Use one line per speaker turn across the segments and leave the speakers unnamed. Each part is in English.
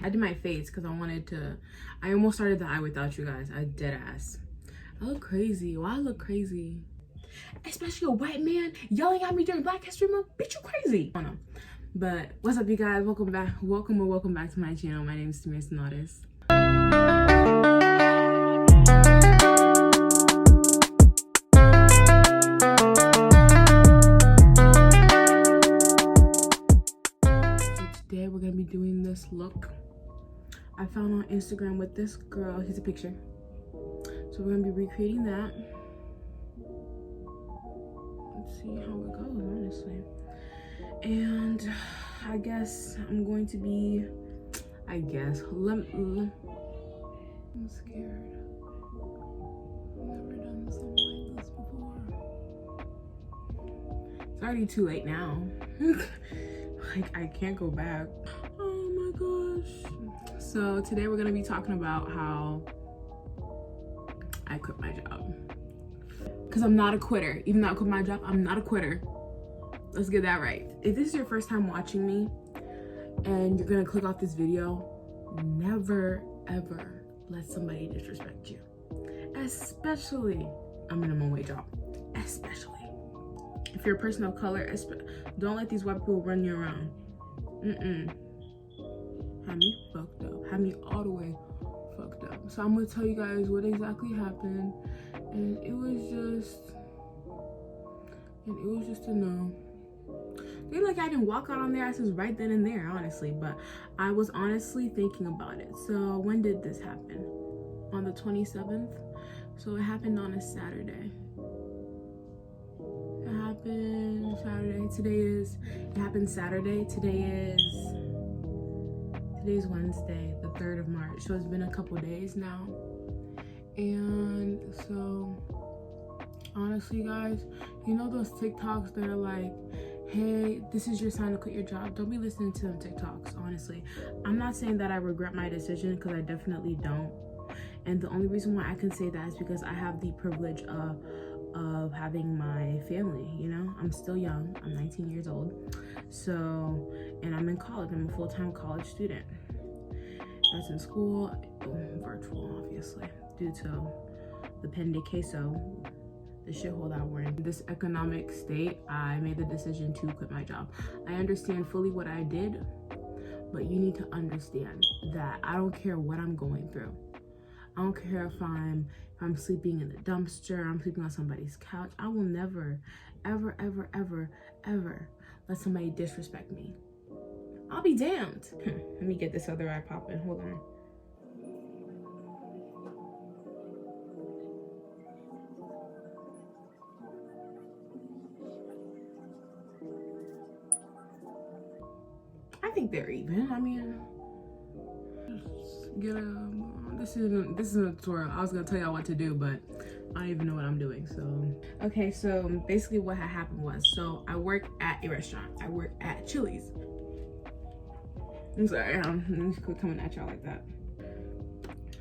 I did my face because I almost started the eye without you guys. I dead ass. I look crazy. Why I look crazy? Especially a white man yelling at me during Black History Month. Bitch, you crazy. Oh no. But what's up, you guys? Welcome back. Welcome back to my channel. My name is Tamir Sonatas. Today we're gonna be doing this look I found on Instagram with this girl. Here's a picture. So we're gonna be recreating that. Let's see how it goes, honestly. And I guess I'm going to be, I'm scared. I've never done something like this before. It's already too late now. Like, I can't go back. Oh my gosh. So today we're gonna be talking about how I quit my job. Because I'm not a quitter. Even though I quit my job, I'm not a quitter. Let's get that right. If this is your first time watching me and you're gonna click off this video, never ever let somebody disrespect you. Especially a minimum wage job. Especially. If you're a person of color, don't let these white people run you around. Had me fucked up. Had me all the way fucked up. So I'm gonna tell you guys what exactly happened. And it was just a no. They like I didn't walk out on their asses right then and there, honestly. But I was honestly thinking about it. So when did this happen? On the 27th. So it happened on a Saturday. It happened Saturday. It happened Saturday. Today's Wednesday, the 3rd of March. So it's been a couple days now. And so, honestly, guys, you know those TikToks that are like, hey, this is your sign to quit your job? Don't be listening to them TikToks, honestly. I'm not saying that I regret my decision, because I definitely don't. And the only reason why I can say that is because I have the privilege of having my family, you know? I'm still young. I'm 19 years old. So, and I'm in college. I'm a full-time college student. That's in school, virtual, obviously, due to the pending queso, the shithole that we're in. This economic state, I made the decision to quit my job. I understand fully what I did, but you need to understand that I don't care what I'm going through. I don't care if I'm sleeping in the dumpster, I'm sleeping on somebody's couch. I will never, ever, ever, ever, ever let somebody disrespect me. I'll be damned. Let me get this other eye popping. Hold on. I think they're even. I mean, this isn't a tutorial. I was gonna tell y'all what to do, but I don't even know what I'm doing. So okay, so basically what had happened was, so I work at a restaurant. I work at Chili's. I'm sorry, I'm coming at y'all like that.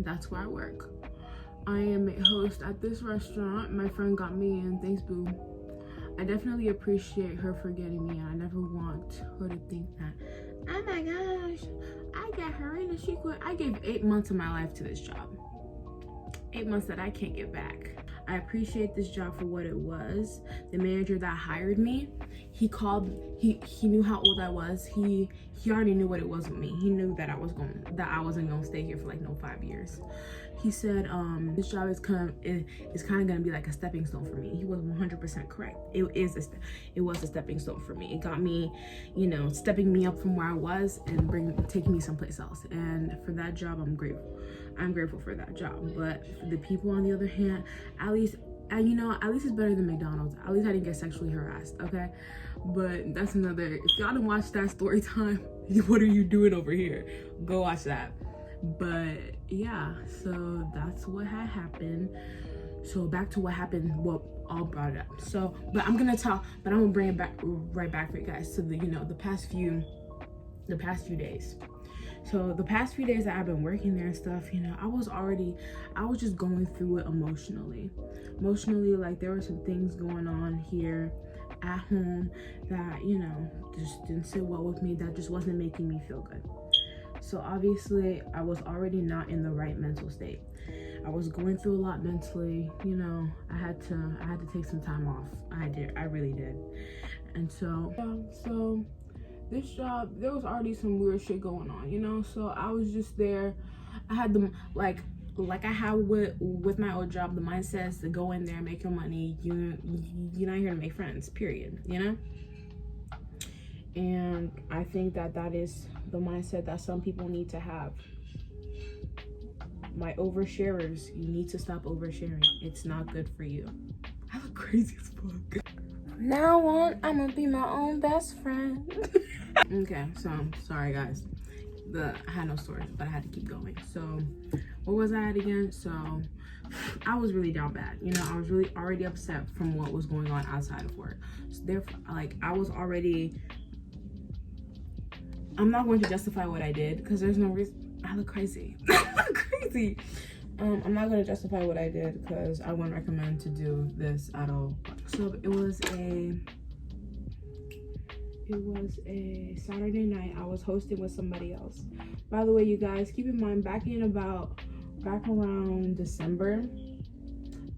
That's where I work. I am a host at this restaurant. My friend got me in. Thanks, boo. I definitely appreciate her for getting me in. I never want her to think that, oh my gosh, I got her in and she quit. I gave 8 months of my life to this job. 8 months that I can't get back. I appreciate this job for what it was. The manager that hired me, he knew how old I was. He already knew what it was with me. He knew that I wasn't gonna stay here for like no 5 years. He said, this job is kind of gonna be like a stepping stone for me. He was 100% correct. It was a stepping stone for me. It got me, you know, stepping me up from where I was and taking me someplace else. And for that job, I'm grateful. I'm grateful for that job. But the people, on the other hand, at least it's better than McDonald's. At least I didn't get sexually harassed, okay? But that's another, if y'all didn't watch that story time, what are you doing over here? Go watch that. But yeah, so that's what had happened. So back to what happened, what all brought it up. So, but I'm gonna bring it back right back for you guys to the past few days. So the past few days that I've been working there and stuff, you know, I was just going through it emotionally. Like there were some things going on here at home that, you know, just didn't sit well with me, that just wasn't making me feel good. So obviously I was already not in the right mental state. I was going through a lot mentally, you know. I had to take some time off. I really did. And so this job, there was already some weird shit going on, you know. So I was just there. I had them like I had with my old job, the mindset is to go in there, make your money. You're not here to make friends, period, you know. And I think that is the mindset that some people need to have. My oversharers, you need to stop oversharing. It's not good for you. I look crazy as fuck. Now on, I'm gonna be my own best friend. Okay, so sorry guys. I had no story, but I had to keep going. So what was I at again? So I was really down bad. You know, I was really already upset from what was going on outside of work. So therefore, like, I was already, I'm not going to justify what I did because there's no reason. I look crazy. I look crazy. I'm not going to justify what I did because I wouldn't recommend to do this at all. So it was a Saturday night. I was hosting with somebody else. By the way, you guys, keep in mind, back around December,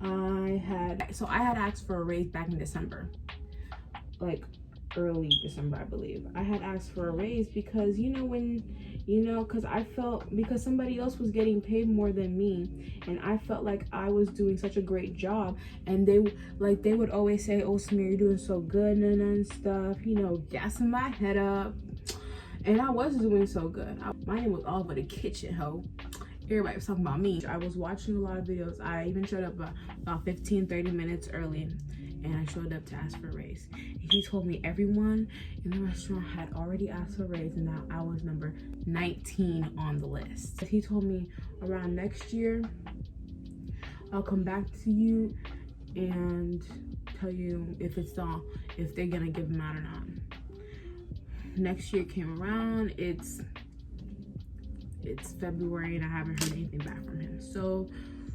I had asked for a raise back in December, like early December, I believe. I had asked for a raise because because I felt, because somebody else was getting paid more than me, and I felt like I was doing such a great job, and they would always say, "Oh, Samir, you're doing so good," and stuff, you know, gassing my head up. And I was doing so good. My name was all over the kitchen, ho. Everybody was talking about me. I was watching a lot of videos. I even showed up about 15-30 minutes early, and I showed up to ask for a raise. He told me everyone in the restaurant had already asked for a raise, and now I was number 19 on the list. He told me around next year, I'll come back to you and tell you if they're gonna give him out or not. Next year came around. It's February and I haven't heard anything back from him. So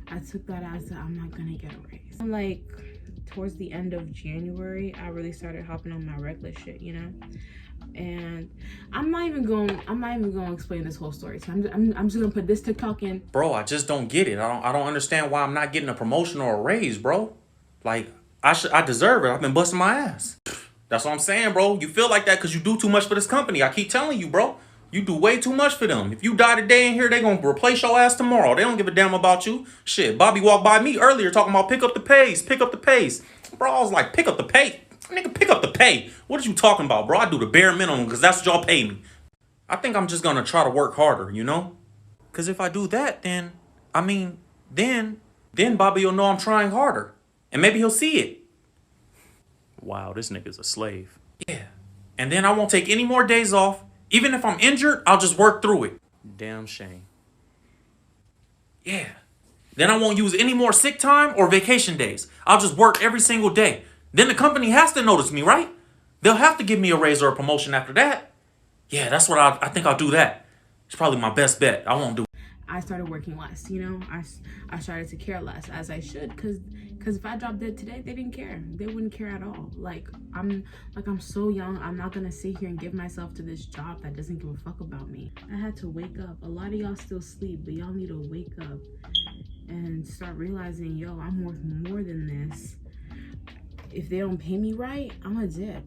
I took that as I'm not gonna get a raise. I'm like, towards the end of January, I really started hopping on my reckless shit, you know. And I'm not even going to explain this whole story. So I'm just gonna put this TikTok in.
Bro, I just don't get it. I don't understand why I'm not getting a promotion or a raise, bro. Like, I deserve it. I've been busting my ass. That's what I'm saying, bro. You feel like that because you do too much for this company. I keep telling you, bro. You do way too much for them. If you die today in here, they gonna replace your ass tomorrow. They don't give a damn about you. Shit, Bobby walked by me earlier talking about pick up the pace. Bro, I was like, pick up the pay? Nigga, pick up the pay. What are you talking about, bro? I do the bare minimum because that's what y'all pay me. I think I'm just gonna try to work harder, you know? Because if I do that, then Bobby will know I'm trying harder. And maybe he'll see it. Wow, this nigga's a slave. Yeah. And then I won't take any more days off. Even if I'm injured, I'll just work through it. Damn shame. Yeah. Then I won't use any more sick time or vacation days. I'll just work every single day. Then the company has to notice me, right? They'll have to give me a raise or a promotion after that. Yeah, that's what I think I'll do that. It's probably my best bet. I won't do it.
I started working less, you know. I started to care less, as I should, because if I dropped dead today, they didn't care. They wouldn't care at all. I'm so young. I'm not gonna sit here and give myself to this job that doesn't give a fuck about me. I had to wake up. A lot of y'all still sleep, but y'all need to wake up and start realizing, yo, I'm worth more than this. If they don't pay me right, I'm a dip.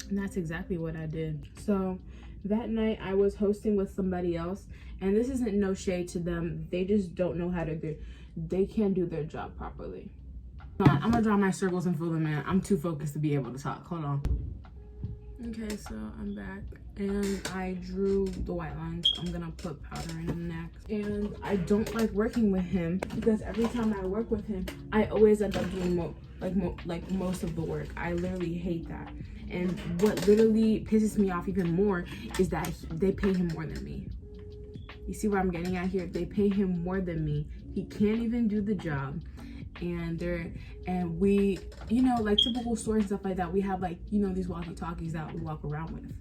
And that's exactly what I did. So that night I was hosting with somebody else, and this isn't no shade to them. They just don't know how to do, they can't do their job properly. I'm gonna draw my circles and fill them in. I'm too focused to be able to talk. Hold on. Okay, so I'm back, and I drew the white lines. I'm gonna put powder in them next. And I don't like working with him because every time I work with him, I always end up doing most of the work. I literally hate that. And what literally pisses me off even more is that they pay him more than me. You see what I'm getting at here? They pay him more than me. He can't even do the job. And we, you know, like typical stories, stuff like that. We have, like, you know, these walkie-talkies that we walk around with.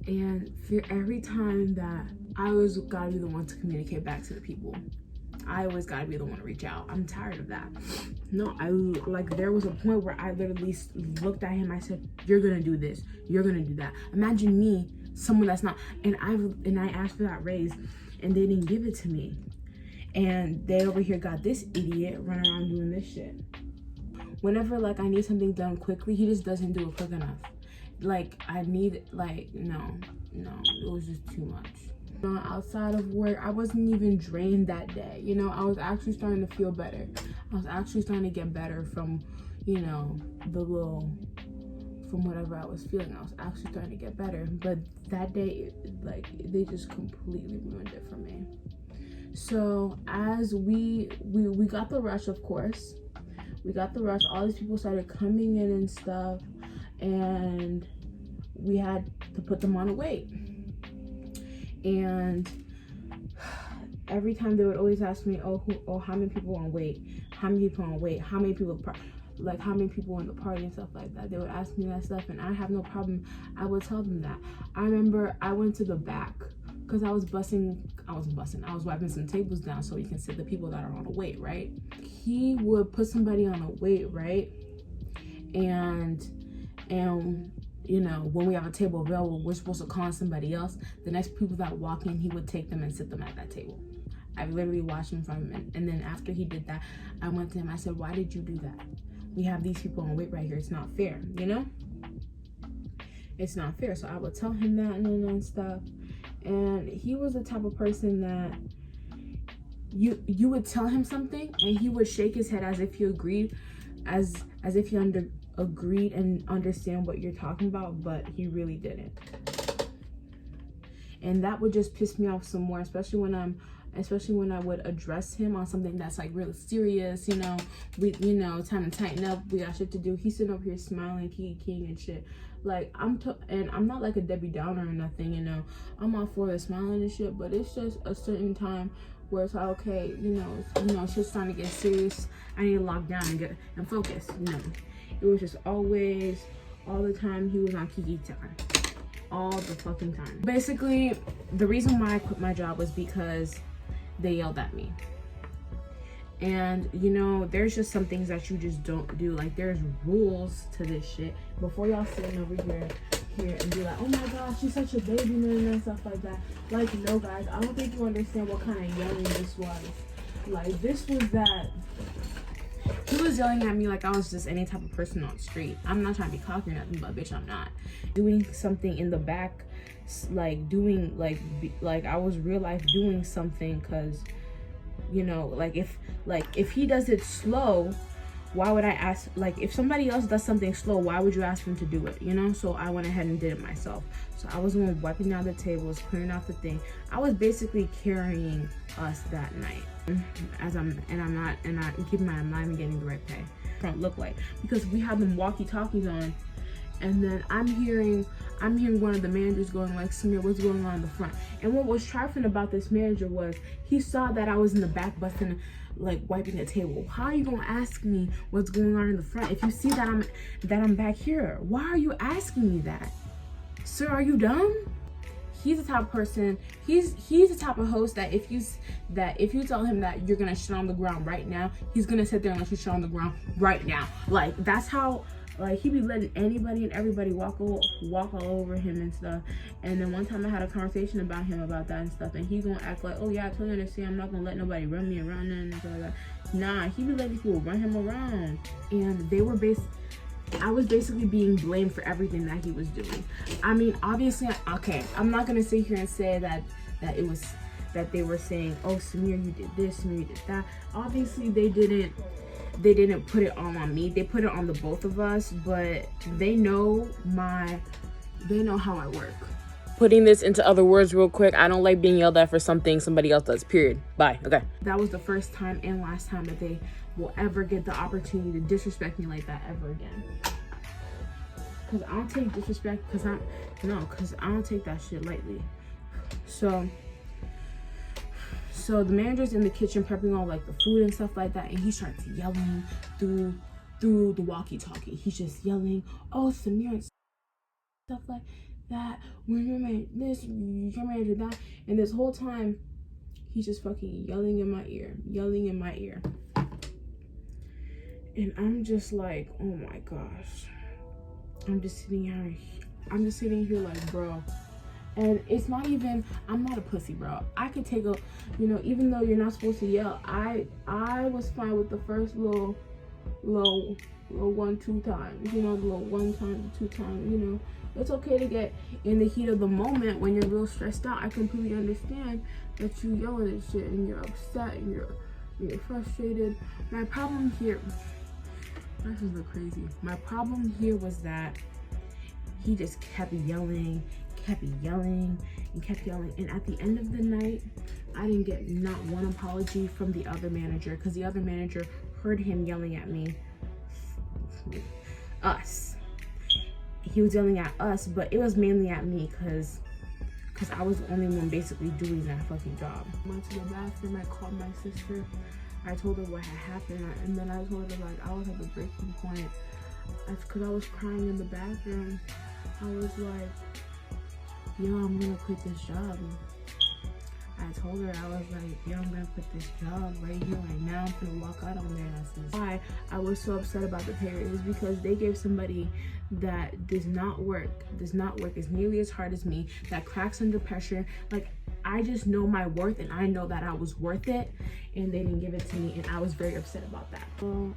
And for every time that I always gotta be the one to communicate back to the people. I always gotta be the one to reach out. I'm tired of that. No, there was a point where I literally looked at him. I said, you're gonna do this. You're gonna do that. Imagine me someone that's not, and I asked for that raise and they didn't give it to me. And they over here got this idiot running around doing this shit. Whenever like I need something done quickly, he just doesn't do it quick enough. Like I need, like, no, it was just too much. Outside of work, I wasn't even drained that day. You know, I was actually starting to feel better. I was actually starting to get better from, you know, from whatever I was feeling. I was actually starting to get better. But that day, like, they just completely ruined it for me. So as we got the rush, of course. We got the rush. All these people started coming in and stuff. And we had to put them on a wait. And every time they would always ask me, how many people on wait? How many people on wait? How many people, like, how many people in the party and stuff like that? They would ask me that stuff, and I have no problem. I would tell them that. I remember I went to the back because I was wiping some tables down so you can sit the people that are on a wait, right? He would put somebody on a wait, right? And you know, when we have a table available, we're supposed to call on somebody else. The next people that walk in, he would take them and sit them at that table. I literally watched him from him. And then after he did that, I went to him. I said, why did you do that? We have these people on wait right here. It's not fair, you know? It's not fair. So I would tell him that and stuff. And he was the type of person that you would tell him something and he would shake his head as if he agreed, as if he agreed and understand what you're talking about, but he really didn't. And that would just piss me off some more, especially when I would address him on something that's like really serious, you know, time to tighten up, we got shit to do. He's sitting over here smiling, king and shit. Like, and I'm not like a Debbie Downer or nothing, you know. I'm all for the smiling and shit, but it's just a certain time where it's like, okay, you know, shit's starting to get serious. I need to lock down and focus, you know. It was just always, all the time, he was on Kiki time. All the fucking time. Basically, the reason why I quit my job was because they yelled at me. And, you know, there's just some things that you just don't do. Like, there's rules to this shit. Before y'all sitting over here and be like, oh my gosh, she's such a baby, and stuff like that. Like, no, guys, I don't think you understand what kind of yelling this was. Like, this was that. He was yelling at me like I was just any type of person on the street. I'm not trying to be cocky or nothing, but bitch, I'm not. Doing something in the back, like doing, like I was real life doing something, because, you know, like if he does it slow, why would I ask? Like, if somebody else does something slow, why would you ask him to do it, you know? So I went ahead and did it myself. So I was the one wiping down the tables, clearing out the thing. I was basically carrying us that night. I'm keeping my mind, I'm not even getting the right pay. Don't look like, because we had them walkie-talkies on, and then I'm hearing one of the managers going like, Samir, what's going on in the front? And what was trifling about this manager was he saw that I was in the back busting, like wiping a table. How are you gonna ask me what's going on in the front if you see that I'm back here? Why are you asking me that? Sir, are you dumb? He's the type of person, he's the type of host that if you tell him that you're gonna shit on the ground right now, he's gonna sit there and let you shit on the ground right now. Like, that's how, like, he be letting anybody and everybody walk all over him and stuff. And then one time I had a conversation about him about that and stuff, and he gonna act like, oh yeah, I totally understand, I'm not gonna let nobody run me around and stuff like that. Nah, he be letting people run him around. And I was basically being blamed for everything that he was doing. I mean, obviously, okay, I'm not gonna sit here and say that they were saying, oh, Samir, you did this, Samir, you did that. Obviously, they didn't put it all on me. They put it on the both of us, but they know how I work. Putting this into other words real quick, I don't like being yelled at for something somebody else does, period. Bye, okay. That was the first time and last time that they will ever get the opportunity to disrespect me like that ever again. Cause I don't take disrespect, cause I don't take that shit lightly. So the manager's in the kitchen prepping all like the food and stuff like that, and he starts yelling through the walkie-talkie. He's just yelling, oh, Samir, and stuff like that. When you're mad this, you're mad that, and this whole time he's just fucking yelling in my ear. And I'm just like, oh my gosh. I'm just sitting here like, bro, And it's not even, I'm not a pussy, bro. I could take a, you know, even though you're not supposed to yell, I was fine with the first little 1-2 times, you know, the little 1 time, 2 times, you know. It's okay to get in the heat of the moment when you're real stressed out. I completely understand that you yell at shit and you're upset and you're frustrated. My problem here, this is the crazy. My problem here was that he just kept yelling. And at the end of the night, I didn't get not one apology from the other manager, because the other manager heard him yelling at me. Us. He was yelling at us, but it was mainly at me because I was the only one basically doing that fucking job. I went to the bathroom, I called my sister. I told her what had happened, and then I told her like I was at the breaking point. Because I was crying in the bathroom. I was like, yo, I'm gonna quit this job. I told her, I was like, yo, I'm gonna quit this job right here, right now. I'm gonna walk out on there. And I said, why I was so upset about the pay raise, because they gave somebody that does not work as nearly as hard as me, that cracks under pressure. Like, I just know my worth, and I know that I was worth it, and they didn't give it to me, and I was very upset about that. So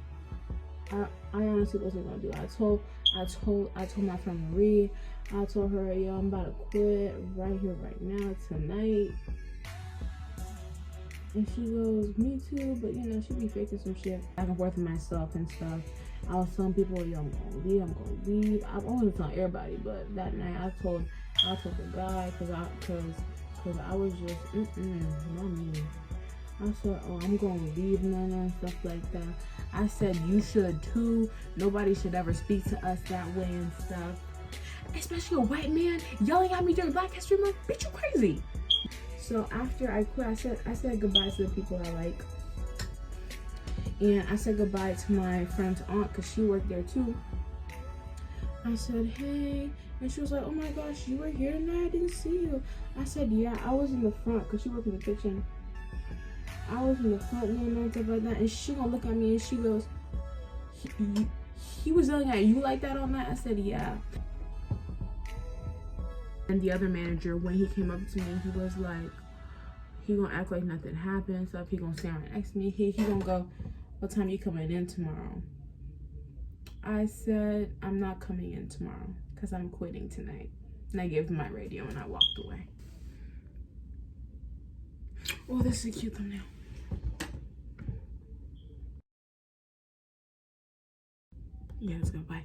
I honestly wasn't gonna do it. I told my friend Marie, I told her, yo, I'm about to quit right here, right now, tonight. And she goes, me too, but you know, she be faking some shit back and forth with myself and stuff. I was telling people, yo, I'm gonna leave. I wasn't telling everybody, but that night I told the guy, cause I was just, not me. I said, oh, I'm gonna leave, Nana, and stuff like that. I said, you should too. Nobody should ever speak to us that way and stuff. Especially a white man yelling at me during Black History Month. Bitch, you crazy. So after I quit, I said goodbye to the people I like. And I said goodbye to my friend's aunt, because she worked there too. I said, hey. And she was like, oh my gosh, you were here tonight? I didn't see you. I said, yeah, I was in the front, because she worked in the kitchen. I was in the front and stuff like that. And she gonna look at me and she goes, he was yelling at you like that all night? I said, yeah. And the other manager, when he came up to me, he was like, he gonna act like nothing happened, stuff. He gonna stand right next to me. He gonna go, what time you coming in tomorrow? I said, I'm not coming in tomorrow, because I'm quitting tonight. And I gave him my radio and I walked away. Oh, this is a cute thumbnail. Yeah, let's go. Bye.